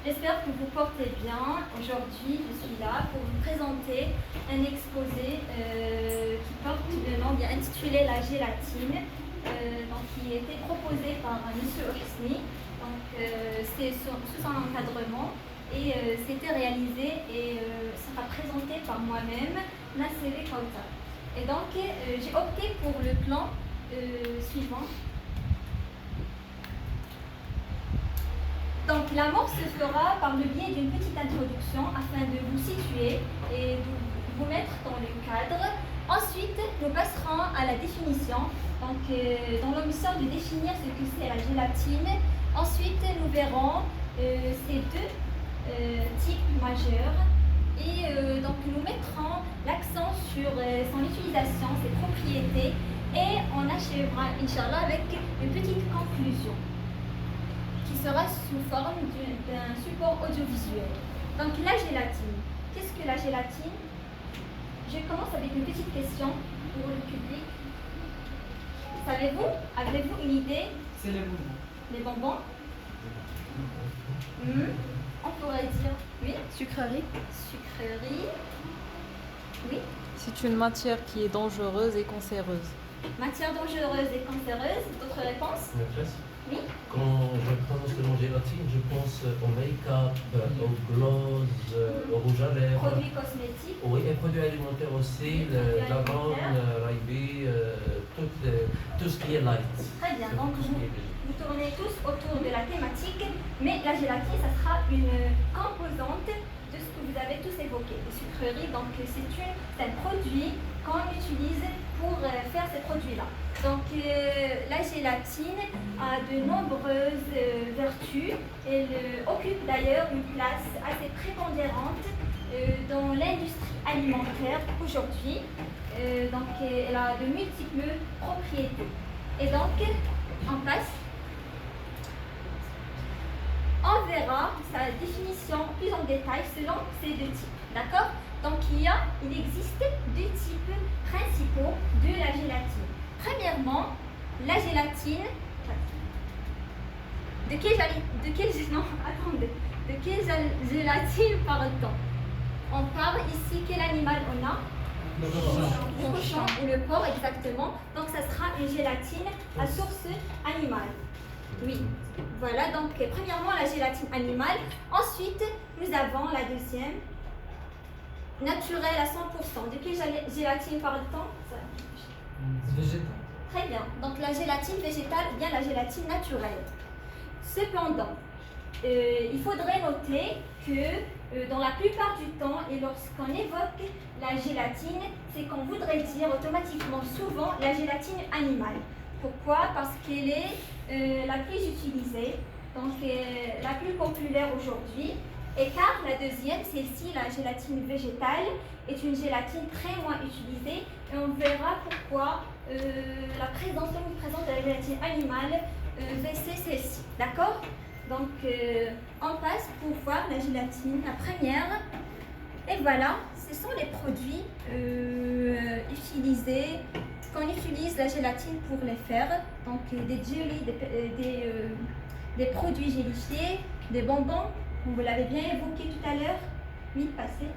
J'espère que vous portez bien. Aujourd'hui, je suis là pour vous présenter un exposé qui porte le nom bien intitulé La gélatine, qui a été proposé par M. Hosni. C'est sous son encadrement et c'était réalisé et sera présenté par moi-même, Nassere Kauta. Et donc, j'ai opté pour le plan suivant. Donc l'amorce se fera par le biais d'une petite introduction afin de vous situer et de vous mettre dans le cadre. Ensuite, nous passerons à la définition, dans l'omission de définir ce que c'est la gélatine. Ensuite, nous verrons ces deux types majeurs et donc nous mettrons l'accent sur son utilisation, ses propriétés et on achèvera, Inch'Allah, avec une petite conclusion qui sera sous forme d'un support audiovisuel. Donc la gélatine. Qu'est-ce que la gélatine? Je commence avec une petite question pour le public. Avez-vous une idée? C'est les bonbons. Les bonbons? On pourrait dire, oui. Sucrerie. Sucrerie. Oui. C'est une matière qui est dangereuse et cancéreuse. Matière dangereuse et cancéreuse. D'autres réponses? Maîtresse, Oui. quand je prononce le mot gélatine, je pense au make-up, au gloss, au rouge à lèvres. Produits cosmétiques. Oui, et produits alimentaires aussi, Produits l'amande, alimentaires. l'IB, tout ce qui est light. Très bien. C'est Donc tout ce qui est léger. vous tournez tous autour de la thématique, mais la gélatine, ça sera une composante de ce que vous avez tous évoqué. Les sucreries, donc c'est un produit qu'on utilise pour faire ces produits-là. Donc la gélatine a de nombreuses vertus. Elle occupe d'ailleurs une place assez prépondérante dans l'industrie alimentaire aujourd'hui. Donc elle a de multiples propriétés. Et donc, on passe. On verra sa définition plus en détail selon ces deux types. D'accord? Donc il existe deux types principaux de la gélatine. Premièrement, la gélatine. De quelle gélatine parle-t-on? On parle ici, quel animal on a? Le cochon ou le porc, exactement. Donc ça sera une gélatine à source animale. Oui, voilà, donc premièrement la gélatine animale. Ensuite, nous avons la deuxième, naturelle à 100%. De quelle gélatine parle-t-on? Végétal. Très bien, donc la gélatine végétale ou bien la gélatine naturelle. Cependant, il faudrait noter que dans la plupart du temps, et lorsqu'on évoque la gélatine, c'est qu'on voudrait dire automatiquement souvent la gélatine animale. Pourquoi? Parce qu'elle est la plus utilisée, donc la plus populaire aujourd'hui. Et car la deuxième, celle-ci, la gélatine végétale, est une gélatine très moins utilisée. Et on verra pourquoi la présence omniprésente de la gélatine animale versus celle-ci. D'accord? Donc, on passe pour voir la gélatine, la première. Et voilà, ce sont les produits utilisés, qu'on utilise la gélatine pour les faire. Donc, des jellies, des produits gélifiés, des bonbons, vous l'avez bien évoqué tout à l'heure. Oui, passez.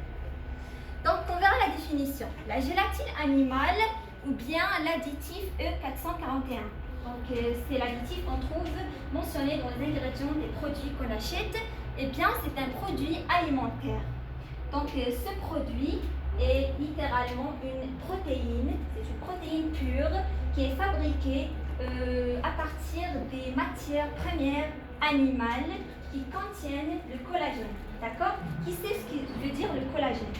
Donc, on verra la définition. La gélatine animale ou bien l'additif E441. Donc, c'est l'additif qu'on trouve mentionné dans les ingrédients des produits qu'on achète. Eh bien, c'est un produit alimentaire. Donc, ce produit est littéralement une protéine. C'est une protéine pure qui est fabriquée à partir des matières premières animales qui contiennent le collagène. D'accord? Qui sait ce que veut dire le collagène?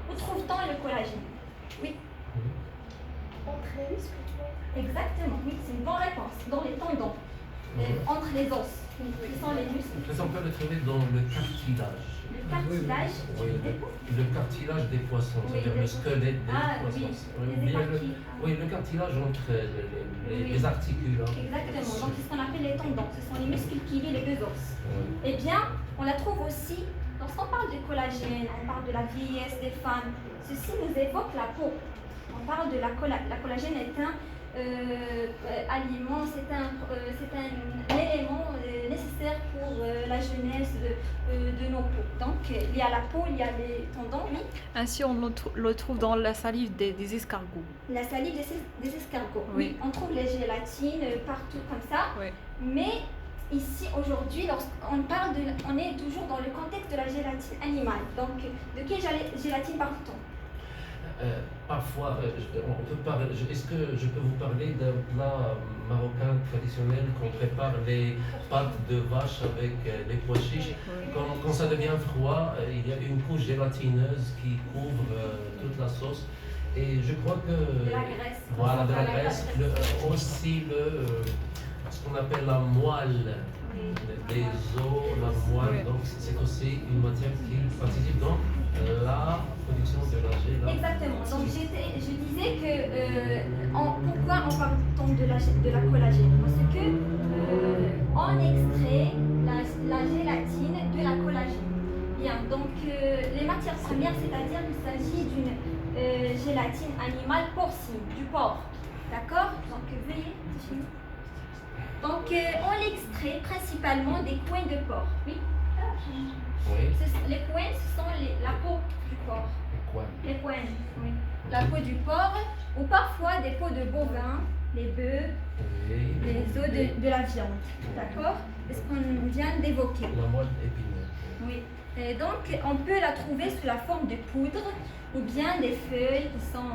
Où trouve-t-on le collagène? Oui. Entre les muscles. Exactement, oui, c'est une bonne réponse. Dans les tendons, entre les os, qui sont les muscles. On peut le trouver dans le cartilage. Le cartilage. Oui, le cartilage des poissons, Oui, c'est-à-dire le squelette des poissons. oui, les éparpilles. Oui, le cartilage entre les articules. Exactement, donc c'est ce qu'on appelle les tendons. Ce sont les muscles qui lient les deux os. Eh bien, on la trouve aussi, lorsqu'on parle de collagène, on parle de la vieillesse des femmes, ceci nous évoque la peau. On parle de la collagène est un aliment, c'est un élément nécessaire pour la jeunesse de nos peaux. Donc il y a la peau, il y a les tendons, oui. Ainsi, on le trouve dans la salive des escargots. La salive des escargots. Oui. On trouve les gélatines partout comme ça. Oui. Mais ici, aujourd'hui, lorsqu'on parle on est toujours dans le contexte de la gélatine animale. Donc, de quelle gélatine parle-t-on? Parfois, on peut parler. Est-ce que je peux vous parler d'un plat marocain traditionnel qu'on prépare les pâtes de vache avec les pois chiches? Quand ça devient froid, il y a une couche gélatineuse qui couvre toute la sauce. Et je crois que. De la graisse. Voilà, de la graisse. Aussi ce qu'on appelle la moelle des os, la moelle. Oui. Donc, c'est aussi une matière qui participe dans la production de la gélatine. Exactement. Donc je disais que pourquoi on parle tant de la collagène? Parce que on extrait la gélatine de la collagène. Bien, donc les matières premières, c'est-à-dire qu'il s'agit d'une gélatine animale porcine, du porc. D'accord? Donc veuillez, c'est fini. Donc on l'extrait principalement des coins de porc. Oui. Oui. Les coins, ce sont la peau du porc. Les coins, oui. La peau du porc, ou parfois des peaux de bovins, les bœufs, Oui. les os de la viande. D'accord? C'est ce qu'on vient d'évoquer. La moelle épineux. Oui. Et donc, on peut la trouver sous la forme de poudre ou bien des feuilles qui sont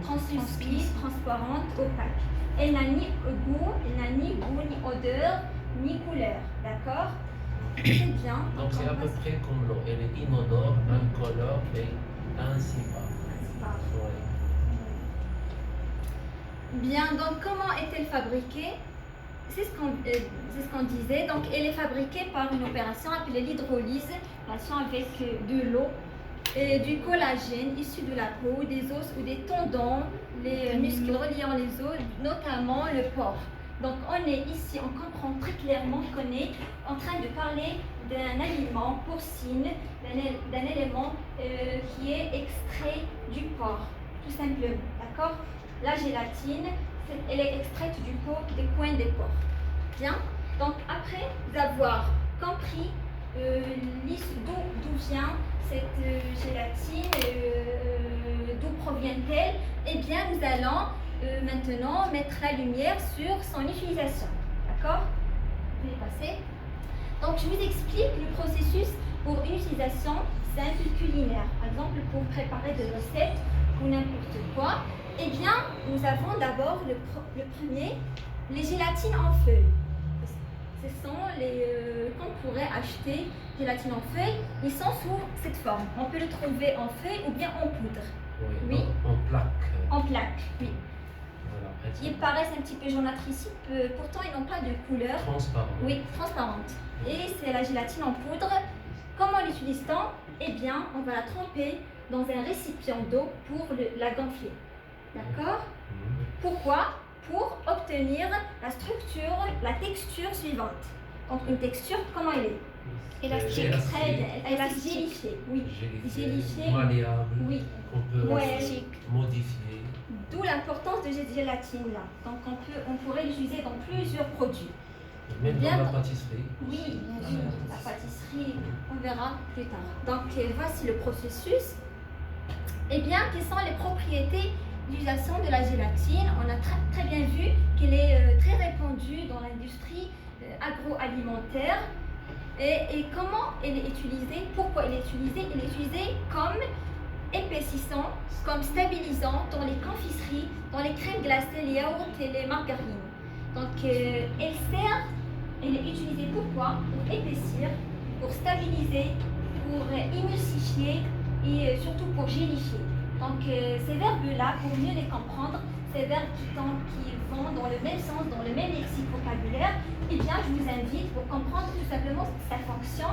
translucides, transparentes, opaques. Elle n'a ni goût, ni odeur, ni couleur. D'accord? C'est bien. Donc c'est à peu près comme l'eau. Elle est inodore, incolore et insipable. Ouais. Bien, donc comment est-elle fabriquée? C'est ce qu'on disait. Donc elle est fabriquée par une opération appelée l'hydrolyse, opération avec de l'eau et du collagène issu de la peau, des os ou des tendons, les muscles reliant les os, notamment le porc. Donc on est ici, on comprend très clairement qu'on est en train de parler d'un aliment porcine, d'un élément qui est extrait du porc, tout simplement. D'accord? La gélatine, elle est extraite du porc, des coins des porcs. Bien. Donc après avoir compris d'où vient cette gélatine, d'où provient-elle, eh bien nous allons maintenant mettre la lumière sur son utilisation. D'accord? Vous pouvez passer. Donc je vous explique le processus pour une utilisation simple culinaire. Par exemple, pour préparer de recettes ou n'importe quoi, eh bien nous avons d'abord le premier, les gélatines en feuilles. Ce sont les qu'on pourrait acheter gélatine en feuilles. Ils sont sous cette forme. On peut le trouver en feuilles ou bien en poudre. Oui. En plaque. En plaque, oui. Voilà. Ils paraissent un petit peu jaunâtres ici, pourtant ils n'ont pas de couleur. Transparent. Oui, transparente. Et c'est la gélatine en poudre. Comment l'utilise-t-on? Eh bien, on va la tremper dans un récipient d'eau pour la gonfler. D'accord? Pourquoi? Pour obtenir la structure, la texture suivante. Donc une texture, comment elle est? Élastique. Très bien. Élastique. Gélifiée, oui. Gélifiée. Malléable. Oui. Qu'on peut Ouais. modifier. D'où l'importance de cette gélatine-là. Donc on pourrait l'utiliser dans plusieurs produits. Même Bien, dans la pâtisserie. Oui, bien sûr, la pâtisserie, on verra plus tard. Donc voici le processus. Eh bien, quelles sont les propriétés d'utilisation de la gélatine? On a très bien vu qu'elle est très répandue dans l'industrie agroalimentaire. Et comment elle est utilisée? Pourquoi elle est utilisée? Elle est utilisée comme épaississant, comme stabilisant dans les confiseries, dans les crèmes glacées, les yaourts et les margarines. Donc elle est utilisée pourquoi? Pour épaissir, pour stabiliser, pour émulsifier et surtout pour gélifier. Donc ces verbes-là, pour mieux les comprendre, ces verbes qui vont dans le même sens, dans le même lexique vocabulaire, eh bien je vous invite pour comprendre tout simplement sa fonction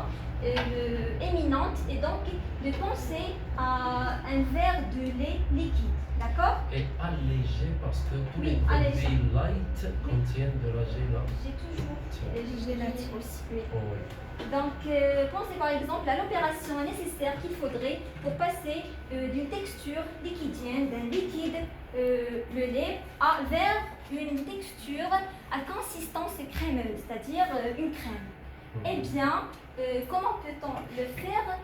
éminente et donc de penser à un verre de lait liquide. D'accord? Et allégé parce que tous Oui, les allégé. produits light contiennent de la gélatine. J'ai toujours gélatine aussi. Oui. Oh, oui. Donc, pensez par exemple à l'opération nécessaire qu'il faudrait pour passer d'une texture liquidienne, d'un liquide, le lait, vers une texture à consistance crémeuse, c'est-à-dire une crème. Eh bien, comment peut-on le faire?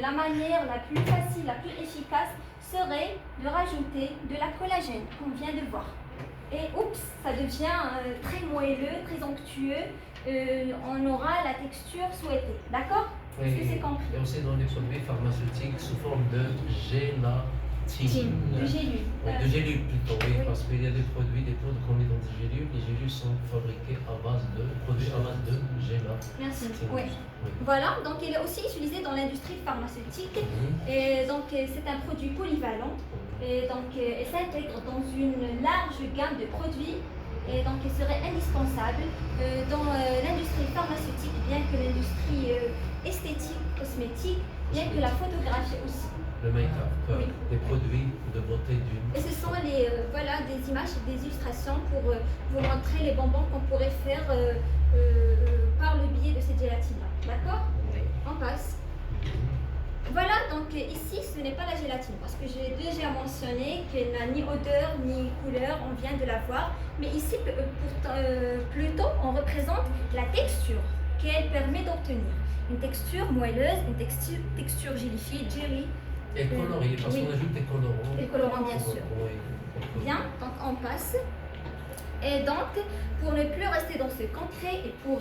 La manière la plus facile, la plus efficace serait de rajouter de la collagène, qu'on vient de voir. Et oups, ça devient très moelleux, très onctueux. On aura la texture souhaitée. D'accord? Est-ce que c'est compris? Et aussi dans les produits pharmaceutiques sous forme de gélatine. De gélules. Oui, de gélules plutôt, oui, Oui. parce qu'il y a des produits, des poudres qu'on met dans des gélules. Les gélules sont fabriquées à base de produits à base de gélatine. Merci. Oui. Voilà, donc il est aussi utilisé dans l'industrie pharmaceutique. Et donc c'est un produit polyvalent. Et donc il s'intègre dans une large gamme de produits. Et donc il serait indispensable dans l'industrie pharmaceutique, bien que l'industrie esthétique, cosmétique, bien que la photographie aussi. Le make-up, Oui. des produits de beauté d'une. Et ce sont voilà, des images et des illustrations pour vous montrer les bonbons qu'on pourrait faire par le biais de cette gélatine-là. D'accord? On passe. Voilà, donc ici ce n'est pas la gélatine parce que j'ai déjà mentionné qu'elle n'a ni odeur ni couleur, on vient de la voir. Mais ici, plutôt, on représente la texture qu'elle permet d'obtenir. Une texture moelleuse, une texture gélifiée, jelly. Et coloré, parce Oui. qu'on ajoute des colorants. Des colorants, bien sûr. Oui. Bien, donc on passe. Et donc, pour ne plus rester dans ce concret et pour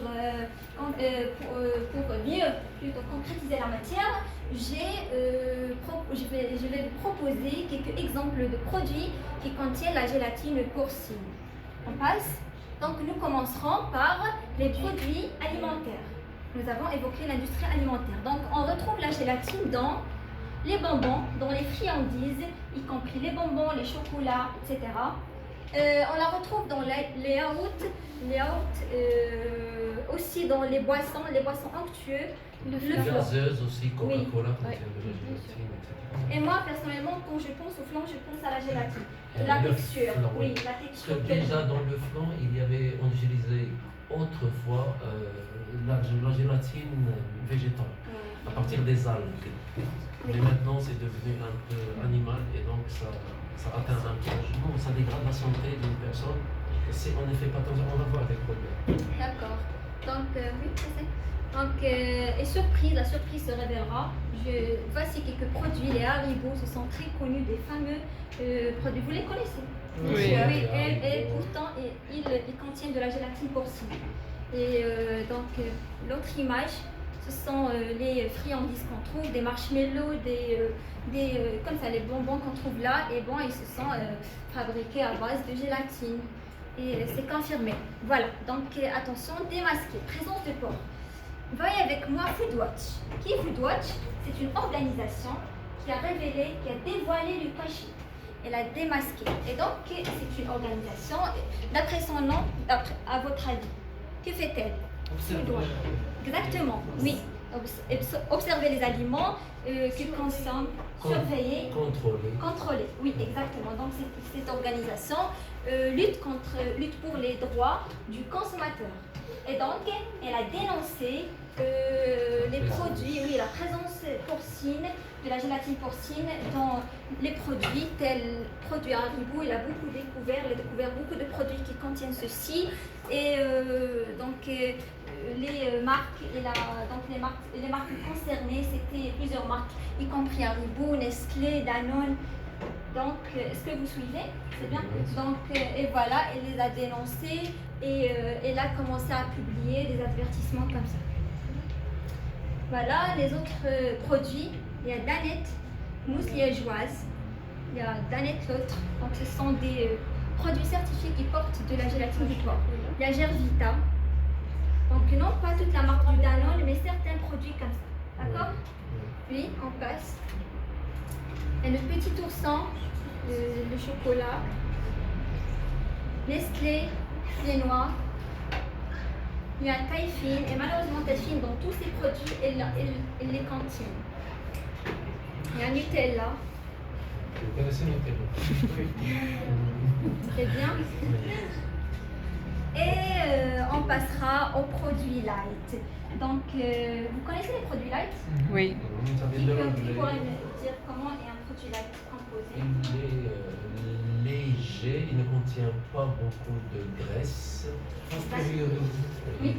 mieux plutôt concrétiser la matière, je vais vous proposer quelques exemples de produits qui contiennent la gélatine porcine. On passe. Donc, nous commencerons par les produits alimentaires. Nous avons évoqué l'industrie alimentaire. Donc, on retrouve la gélatine dans les bonbons, dans les friandises, y compris les bonbons, les chocolats, etc. On la retrouve dans les yaourts, aussi dans les boissons onctueuses, le Les flan. gazeuses aussi, Coca-Cola, Oui. contient de la gélatine, etc. Et moi, personnellement, quand je pense au flan, je pense à la gélatine. Et La le texture, flan, oui, la Parce texture. que déjà dans le flan, on utilisait autrefois la gélatine végétale, à partir des algues. Mais maintenant, c'est devenu un peu animal et donc ça atteint un peu. Non, ça dégrade la santé d'une personne. Si on ne fait pas attention, on va avoir des problèmes. D'accord. Donc, oui, c'est ça. Donc, et surprise, la surprise se révélera. Voici quelques produits. Les Haribo, ce sont très connus, des fameux produits. Vous les connaissez? Oui. Oui, et pourtant, ils contiennent de la gélatine porcine. Et donc, l'autre image, ce sont les friandises qu'on trouve, des marshmallows, comme ça, les bonbons qu'on trouve là. Et bon, ils se sont fabriqués à base de gélatine. Et c'est confirmé. Voilà, donc attention, démasqué, présence de porc. Voyez avec moi Foodwatch. Qui est Foodwatch? C'est une organisation qui a révélé, qui a dévoilé le cachet. Elle a démasqué. Et donc, c'est une organisation, d'après son nom, à votre avis, que fait-elle? Foodwatch. Exactement, oui. Observer les aliments qu'ils consomment, surveiller, contrôler. Oui, exactement. Donc, cette organisation lutte pour les droits du consommateur. Et donc, elle a dénoncé les produits, oui, la présence porcine, de la gélatine porcine dans les produits, tels produits Haribo. Il a il a découvert beaucoup de produits qui contiennent ceci. Et donc, les marques concernées, c'était plusieurs marques, y compris Haribo, Nestlé, Danone. Donc, est-ce que vous suivez? C'est bien. Donc, et voilà, elle les a dénoncés et elle a commencé à publier des avertissements comme ça. Voilà, les autres produits, il y a Danette, mousse liégeoise, il y a Danette l'autre. Donc, ce sont des produits certifiés qui portent de la gélatine du porc. Il y a Gervita. Donc, non pas toute la marque du Danone, mais certains produits comme ça. D'accord? Puis, on passe. Et le petit ourson, le chocolat, Nestlé, les noix, il y a Taïfine, et malheureusement Taïfine dans tous ces produits, elle les contient. Il y a Nutella. Vous connaissez Nutella? Très bien. Et on passera aux produits light. Donc, vous connaissez les produits light? Oui. Ça Qui vient de pourrait l'anglais. me dire comment est un produit light? composé? Il est léger, il ne contient pas beaucoup de graisse. Oui.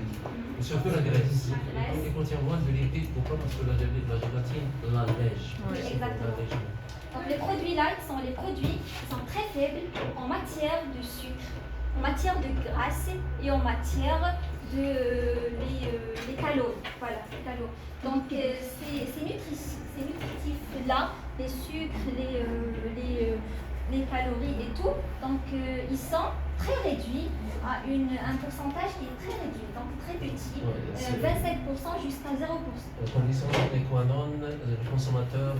Surtout la graisse. La graisse. Il contient moins de lipides. Pourquoi? Parce que la gélatine l'allège. Oui, exactement. L'allègement. Donc les produits light sont les produits qui sont très faibles en matière de sucre, en matière de graisse et en matière de les calories. Voilà, les calories. Donc ces nutritifs là, les sucres, les calories et tout, donc ils sont très réduits à un pourcentage qui est très réduit, donc très petit, Ouais, 27% jusqu'à 0%. Condition sine qua non, le consommateur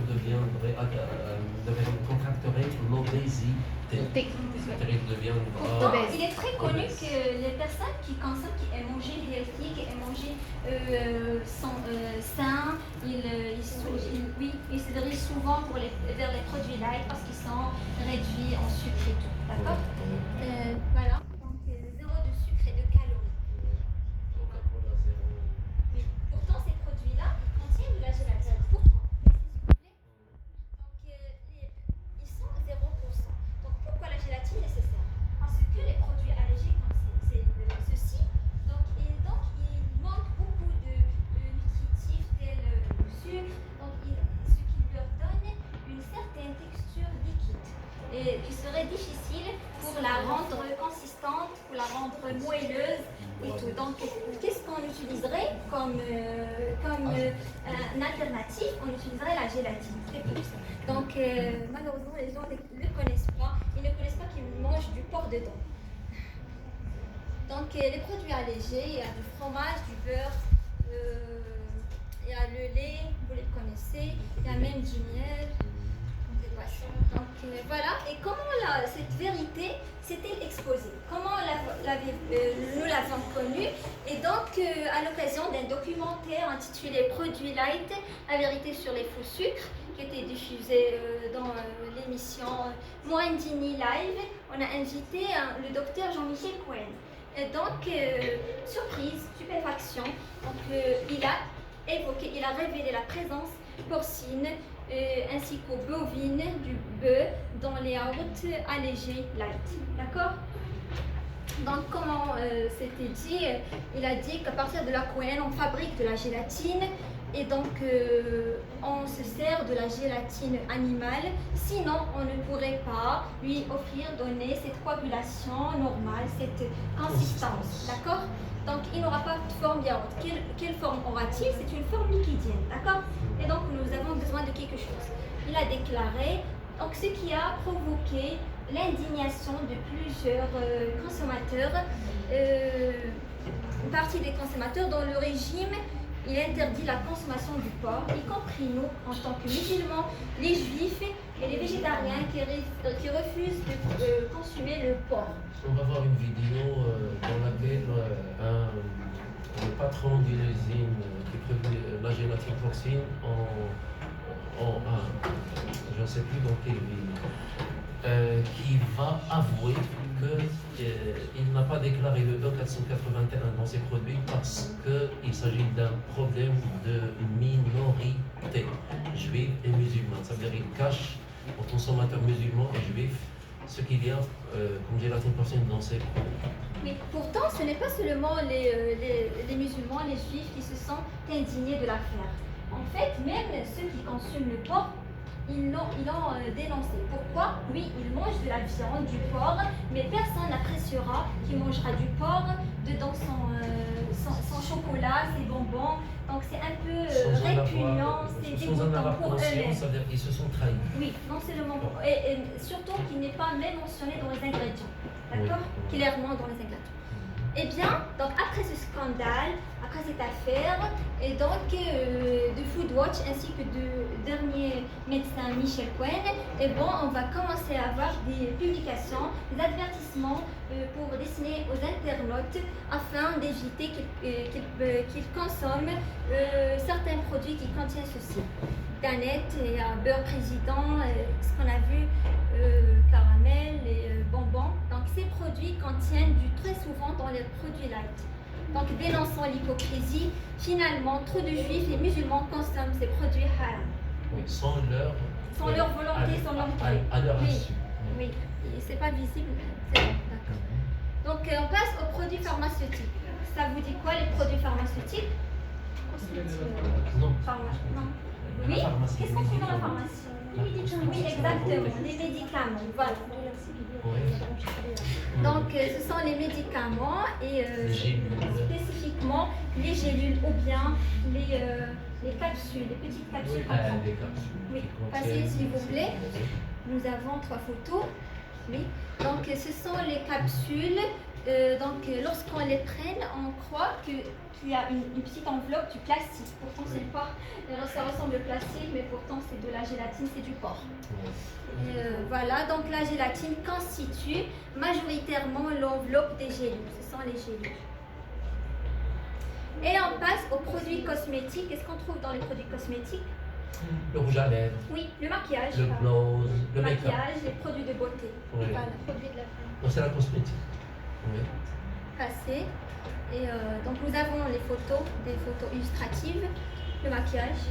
contracterait l'obésité. C'est-à-dire qu'il deviendra. Pourtant, il est très connu que les personnes qui consomment, qui aiment manger healthy, qui aiment manger sain, ils se dirigent souvent vers les produits light parce qu'ils sont réduits en sucre et tout. D'accord? Voilà. Donc, zéro de sucre et de calories. Coca-Cola zéro. Mais pourtant, ces produits-là, ils contiennent de la gélatine. Pourquoi? S'il vous plaît. Donc, ils sont 0%. Donc, pourquoi la gélatine est nécessaire? Parce que les produits allégés, comme c'est ceci, donc il manque beaucoup de nutritifs tels le sucre, donc ce qui leur donne une certaine texture liquide et qui serait difficile pour la rendre consistante, pour la rendre moelleuse et tout. Donc, qu'est-ce qu'on utiliserait comme un alternative? On utiliserait la gélatine, c'est plus. Donc, malheureusement, les gens ne le connaissent pas. Ils ne connaissent pas qu'ils mangent du porc dedans. Donc, les produits allégés, il y a du fromage, du beurre, il y a le lait, vous les connaissez, il y a même du miel. Donc voilà, et comment cette vérité s'est-elle exposée? Comment nous l'avons connue? Et donc, à l'occasion d'un documentaire intitulé Produits Light, la vérité sur les faux sucres, qui était diffusé dans l'émission Moindini Live, on a invité le docteur Jean-Michel Cohen. Et donc, surprise, stupéfaction, donc, il a révélé la présence porcine ainsi qu'aux bovines du bœuf dans les yaourts allégés light. D'accord? Donc, comment c'était dit? Il a dit qu'à partir de la cohen, on fabrique de la gélatine et donc on se sert de la gélatine animale. Sinon, on ne pourrait pas lui donner cette coagulation normale, cette consistance. D'accord? Donc, il n'aura pas de forme yaourt. Quelle forme aura-t-il? C'est une forme liquidienne. D'accord? Et donc, nous avons besoin de quelque chose. Il a déclaré, donc, ce qui a provoqué l'indignation de plusieurs consommateurs, une partie des consommateurs dont le régime il interdit la consommation du porc, y compris nous en tant que musulmans, les juifs et les végétariens qui refusent de consommer le porc. On va voir une vidéo dans laquelle le patron d'une usine qui produit la gélatine porcine je ne sais plus dans quelle ville, qui va avouer qu'il n'a pas déclaré le E481 dans ses produits parce qu'il s'agit d'un problème de minorité juive et musulmane. Ça veut dire qu'il cache aux consommateurs musulmans et juifs ce qu'il y a comme gélatine porcine dans ces produits. Mais pourtant, ce n'est pas seulement les musulmans, les juifs qui se sont indignés de l'affaire. En fait, même ceux qui consomment le porc, ils l'ont dénoncé. Pourquoi? Oui, ils mangent de la viande, du porc, mais personne n'appréciera qu'il mangera du porc dedans son chocolat, ses bonbons. Donc c'est un peu répugnant, c'est dégoûtant pour eux-mêmes. Ça veut dire qu'ils se sont trahis. Oui, non seulement, et surtout qu'il n'est pas même mentionné dans les ingrédients. D'accord? Oui. Clairement dans les ingrédients. Eh bien, donc après ce scandale, après cette affaire, et donc de Foodwatch ainsi que du dernier médecin Michel Cohen, et bon, on va commencer à avoir des publications, des avertissements pour dessiner aux internautes afin d'éviter qu'ils consomment certains produits qui contiennent ceci. Danette et beurre président, ce qu'on a vu, caramel et bonbons. Donc ces produits contiennent très souvent dans les produits light. Donc dénonçant l'hypocrisie, finalement trop de juifs et musulmans consomment ces produits haram. Oui, sans leur volonté, sans leur gré. à leur Oui. insu. Oui, c'est pas visible. C'est bon, d'accord. Donc on passe aux produits pharmaceutiques. Ça vous dit quoi les produits pharmaceutiques? Non. Non. La Oui. pharmacie, Qu'est-ce les qu'on trouve dans la médicaments. pharmacie? La Oui, cosmétique, exactement. Les médicaments. Voilà. Oui. Donc ce sont les médicaments et Les gélules. spécifiquement les gélules ou bien les capsules, les petites capsules qu'on prend. Les capsules. Oui, qui passez contiennent- s'il vous plaît. Nous avons 3 photos. Oui. Donc ce sont les capsules. Donc lorsqu'on les prenne, on croit qu'il y a une petite enveloppe du plastique. Pourtant c'est pas, ça ressemble au plastique, mais pourtant c'est de la gélatine, c'est du porc. Voilà, donc la gélatine constitue majoritairement l'enveloppe des gélules. Ce sont les gélules. Et on passe aux produits cosmétiques. Qu'est-ce qu'on trouve dans les produits cosmétiques? Le rouge à lèvres, Oui, le maquillage. le gloss, le make-up. maquillage, les produits de beauté. Oui. Voilà, produits de la femme. Donc c'est la cosmétique. Oui. Passé. Et donc nous avons les photos, des photos illustratives, le maquillage.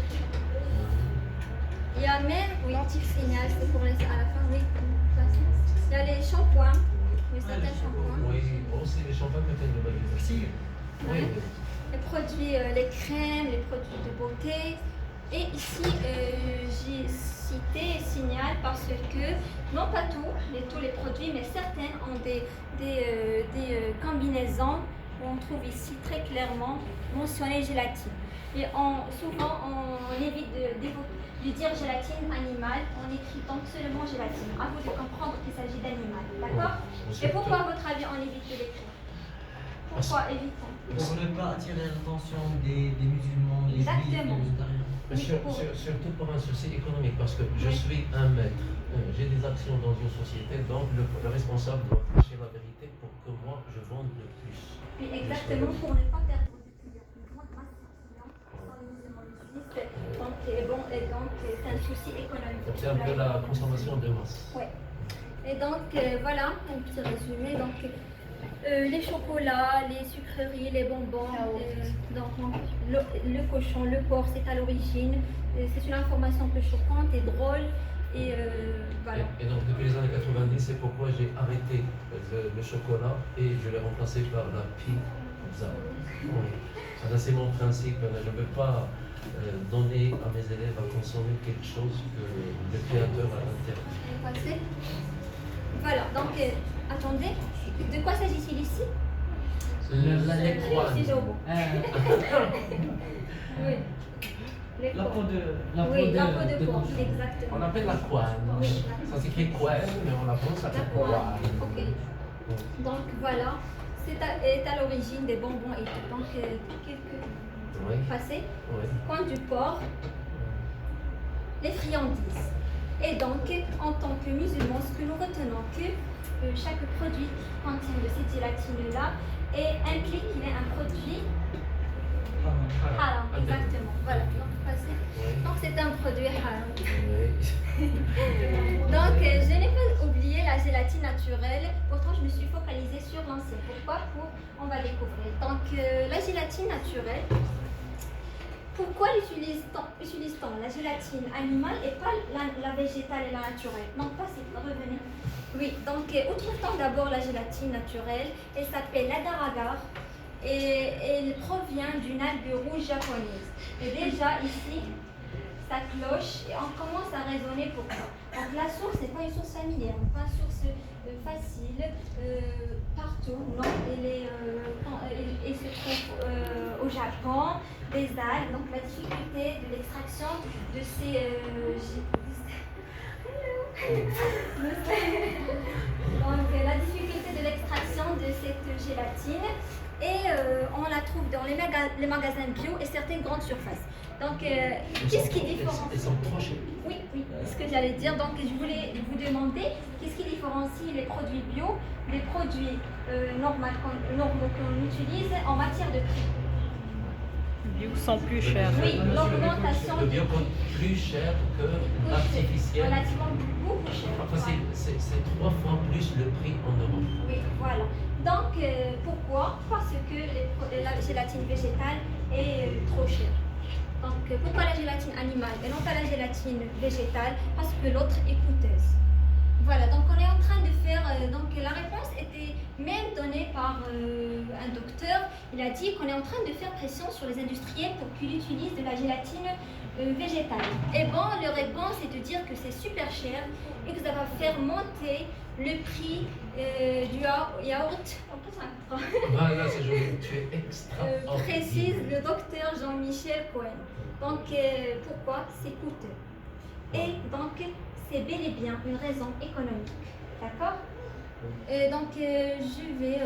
Il y a même, oui, petit signal, c'est pour laisser à la fin, oui. Passé. Il y a les shampoings, oui, certains shampoings. Oui, aussi les shampoings contiennent le maquillage. Si. Oui. Les produits, les crèmes, les produits de beauté. Et ici, j'ai cité signal parce que, non pas tous les produits, mais certains ont des combinaisons où on trouve ici très clairement mentionné gélatine. Et souvent, on évite de dire gélatine animale, on écrit donc seulement gélatine. À vous de comprendre qu'il s'agit d'animal, d'accord? Et pourquoi, à votre avis, on évite de l'écrire? Pourquoi évitons? Pour ne pas attirer l'attention des musulmans, les Exactement. juifs, les végétariens. Mais surtout pour un souci économique, parce que je suis un maître, j'ai des actions dans une société, donc le responsable doit cacher la vérité pour que moi je vende le plus. Oui, exactement, pour ne pas perdre des clients. Une grande masse de clients sont les musulmans islamistes, donc, c'est un souci économique. Donc c'est un peu la consommation de masse. Oui. Et donc, voilà, un petit résumé. Donc, les chocolats, les sucreries, les bonbons, donc, le cochon, le porc, c'est à l'origine. C'est une information un peu choquante et drôle. Et voilà. Et donc depuis les années 90, c'est pourquoi j'ai arrêté le chocolat et je l'ai remplacé par la pizza. Oui. Ça, c'est mon principe. Je ne veux pas donner à mes élèves à consommer quelque chose que le créateur a interdit. Voilà, donc attendez, de quoi s'agit-il ici? Les croix. Si j'ai au bout. Oui. Les La porcs. peau de Oui, la peau de de porc, cochon. exactement. On appelle la couane. Oui. Ça s'écrit couane, mais on la prononce La la couane. couane. Ok. Donc voilà, est à l'origine des bonbons et tout. Donc quelques Oui. passés, Oui. coin du porc, les friandises. Et donc, en tant que musulmans, ce que nous retenons, que chaque produit qui contient de cette gélatine-là implique qu'il est un produit haram. Exactement. Voilà. Donc, passé. Oui. Donc c'est un produit haram. Oui. Donc je n'ai pas oublié la gélatine naturelle, pourtant je me suis focalisée sur l'ancienne. Pourquoi? On va découvrir. Donc la gélatine naturelle, pourquoi utilise-t-on la gélatine animale et pas la végétale et la naturelle? Non, pas c'est revenez. Oui, donc où trouve-t-on d'abord la gélatine naturelle? Elle s'appelle l'agar-agar et elle provient d'une algue rouge japonaise. Et déjà ici, ça cloche et on commence à raisonner pourquoi. Donc la source n'est pas une source familière, pas une source facile partout. Non, elle se trouve au Japon, des algues. Donc la difficulté de l'extraction de ces donc la difficulté de l'extraction de cette gélatine et on la trouve dans les magasins bio et certaines grandes surfaces. Donc, qu'est-ce qui différencie? Elles sont proches. Oui, c'est ce que j'allais dire. Donc, je voulais vous demander qu'est-ce qui différencie les produits bio des produits normaux qu'on utilise en matière de prix. Les bio sont plus chers. Oui, l'augmentation Le du bio prix. coûte plus cher que l'artificiel. Relativement beaucoup plus cher. Parfois, Voilà. c'est 3 fois plus le prix en Europe. Oui, voilà. Donc, pourquoi? Parce que la gélatine végétale est trop chère. Donc pourquoi la gélatine animale et non pas la gélatine végétale? Parce que l'autre est coûteuse. Voilà, donc on est en train de faire, donc la réponse était même donnée par un docteur. Il a dit qu'on est en train de faire pression sur les industriels pour qu'ils utilisent de la gélatine végétale. Et bon, leur réponse est de dire que c'est super cher et que ça va faire monter le prix du yaourt. Voilà, c'est joli, tu es extra. Précise le docteur Jean-Michel Cohen. Donc pourquoi? C'est coûteux. Et donc c'est bel et bien une raison économique. D'accord? Donc je vais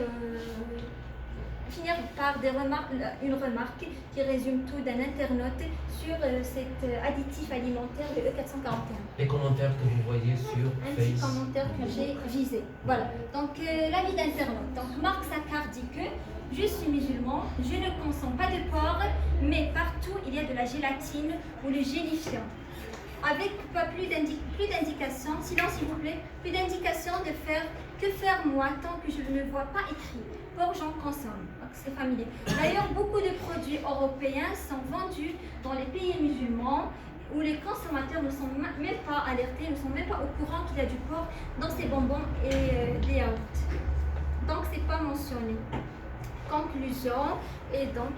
finir par une remarque qui résume tout d'un internaute sur cet additif alimentaire de E441. Les commentaires que vous voyez sur Un petit Facebook. commentaire que j'ai visé. Voilà. Donc l'avis d'internaute. Donc Marc Saccard dit que je suis musulman, je ne consomme pas de porc, mais partout il y a de la gélatine ou le gélifiant. Avec pas plus d'indications, sinon s'il vous plaît, plus d'indications de faire que faire moi tant que je ne vois pas écrit. Pour j'en consomme. Donc c'est familier. D'ailleurs, beaucoup de produits européens sont vendus dans les pays musulmans où les consommateurs ne sont même pas alertés, ne sont même pas au courant qu'il y a du porc dans ces bonbons et des yaourts. Donc c'est pas mentionné. Conclusion, et donc...